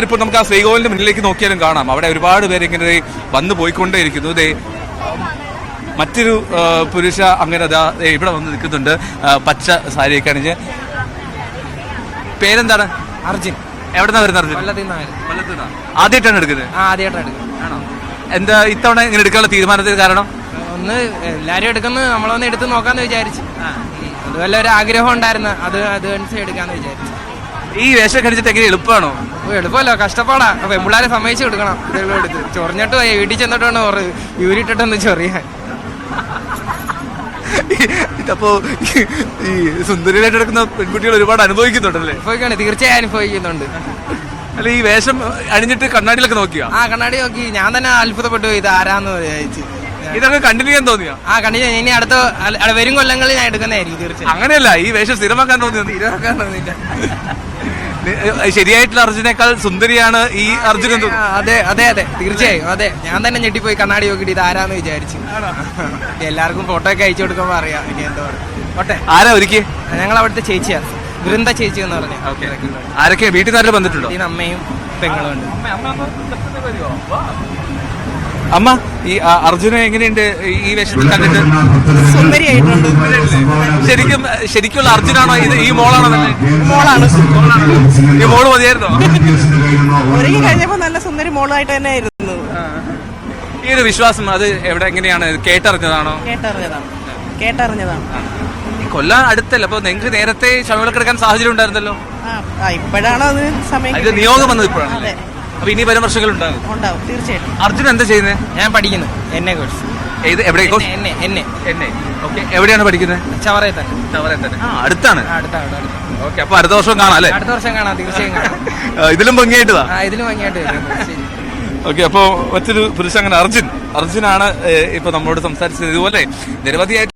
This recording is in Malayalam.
ഇപ്പോൾ നമുക്ക് ആ ശ്രീകോവിലിന്റെ മുന്നിലേക്ക് നോക്കിയാലും കാണാം, അവിടെ ഒരുപാട് പേര് ഇങ്ങനെ വന്നു പോയിക്കൊണ്ടേയിരിക്കുന്നു. ഇതേ മറ്റൊരു പുരുഷ അങ്ങനെ ഇവിടെ വന്ന് നിൽക്കുന്നുണ്ട്, പച്ച സാരിയൊക്കെ അണിഞ്ഞ്. പേരെന്താണ്? അർജുൻ. എവിടെന്നാ വരുന്നത്? അർജുൻ ആദ്യമായിട്ടാണ് എടുക്കുന്നത്? ആണോ? എന്താ ഇത്തവണ ഇങ്ങനെ എടുക്കാനുള്ള തീരുമാനത്തിന് കാരണം? ഒന്ന് എല്ലാരും എടുക്കുന്നത് നമ്മളൊന്ന് എടുത്ത് നോക്കാന്ന് വിചാരിച്ചു. അതുവല്ല ഒരു ആഗ്രഹം ഉണ്ടായിരുന്നു, അതനുസരിച്ച് എടുക്കാന്ന് വിചാരിച്ചു. ഈ വേഷം കടിച്ചിട്ട് എങ്ങനെ എളുപ്പമാണോ? എളുപ്പമല്ലോ, കഷ്ടപ്പാടാ. പെമ്പിള്ളാരെ സമ്മതിച്ചു കൊടുക്കണം. എടുത്ത് ചൊറിഞ്ഞിട്ട് പോയി വീട്ടിൽ ചെന്നിട്ടാണ് യൂരിട്ടിട്ടൊന്ന് ചൊറിയാൻ. അപ്പോ ഈ സുന്ദരിയായിട്ട് എടുക്കുന്ന പെൺകുട്ടികൾ ഒരുപാട് അനുഭവിക്കുന്നുണ്ടല്ലേ? തീർച്ചയായും അനുഭവിക്കുന്നുണ്ട്. അല്ല, ഈ വേഷം അണിഞ്ഞിട്ട് കണ്ണാടിയിലൊക്കെ നോക്കിയാ? കണ്ണാടി നോക്കി ഞാൻ തന്നെ അത്ഭുതപ്പെട്ടു, ഇത് ആരാന്ന് വിചാരിച്ചു. ഇതൊക്കെ കണ്ടിന്യൂ ചെയ്യാൻ തോന്നിയാ? കണ്ടിന്യൂ. ഇനി അടുത്ത വരും കൊല്ലങ്ങളിൽ ഞാൻ എടുക്കുന്നതായിരിക്കും തീർച്ചയായും. അങ്ങനെയല്ല, ഈ വേഷം സ്ഥിരമാക്കാൻ തോന്നിയത്? തോന്നിയില്ല. ശരിയായിട്ടുള്ള അർജുനേക്കാൾ സുന്ദരിയാണ് ഈ അർജുൻ. അതെ അതെ അതെ, തീർച്ചയായും അതെ. ഞാൻ തന്നെ ഞെട്ടിപ്പോയി കണ്ണാടി നോക്കിയിട്ട് ഇത് ആരാന്ന് വിചാരിച്ചു. എല്ലാവർക്കും ഫോട്ടോ ഒക്കെ അയച്ചു കൊടുക്കുമ്പോ അറിയാം ഇനി എന്താ പറയുക. ആരാ ഒരുക്കി? ഞങ്ങൾ അവിടുത്തെ ചേച്ചിയാണ്, വൃന്ദ ചേച്ചി എന്ന് പറഞ്ഞു. ആരൊക്കെ വീട്ടിൽ നിന്ന് വന്നിട്ടുണ്ടോ? ഇതിന് അമ്മയും പെങ്ങളും ഉണ്ട്. അമ്മ, ഈ അർജുന എങ്ങനെയുണ്ട് ഈ വേഷത്തിൽ കണ്ടിട്ട്? സുന്ദരിയായിട്ടുണ്ട്. ശരിക്കുള്ള അർജുനാണോ ഇത്? ഈ മോളാണോ? മോളാണ്. ഈ മോള് മതിയായിരുന്നോ? ഒരുങ്ങി കഴിഞ്ഞപ്പോ നല്ല സുന്ദരി മോളായിട്ട് തന്നെ ആയിരുന്നു. ഈ ഒരു വിശ്വാസം അത് എങ്ങനെയാണ്? കേട്ടറിഞ്ഞതാണോ? കേട്ടറിഞ്ഞതാണ്. കൊല്ലം അടുത്തല്ല, അപ്പൊ നിങ്ങൾക്ക് നേരത്തെ ശബരിമലക്കെടുക്കാൻ സാഹചര്യം ഉണ്ടായിരുന്നല്ലോ. ഇപ്പോഴാണോ അത് സമയം? നിയോഗം വന്നത് ഇപ്പോഴാണ്. അപ്പൊ ഇനി വരും വർഷങ്ങൾ ഉണ്ടാകും തീർച്ചയായിട്ടും. അർജുൻ എന്താ ചെയ്യുന്നത്? ഞാൻ പഠിക്കുന്നു എന്നെ കോഴ്സ്. എവിടെയാണ് പഠിക്കുന്നത്? ചവറയിൽ തന്നെ. അടുത്താണ്. ഓക്കെ, അപ്പൊ അടുത്ത വർഷം കാണാം അല്ലേ? അടുത്ത വർഷം കാണാം, തീർച്ചയായും കാണാം. ഇതിലും ഭംഗിയായിട്ടാ? ഇതിലും ഭംഗിയായിട്ട് വരും. ഓക്കെ, അപ്പൊ മറ്റൊരു പുരുഷൻ അങ്ങനെ അർജുനാണ് ഇപ്പൊ നമ്മളോട് സംസാരിച്ചത്. ഇതുപോലെ നിരവധിയായിട്ട്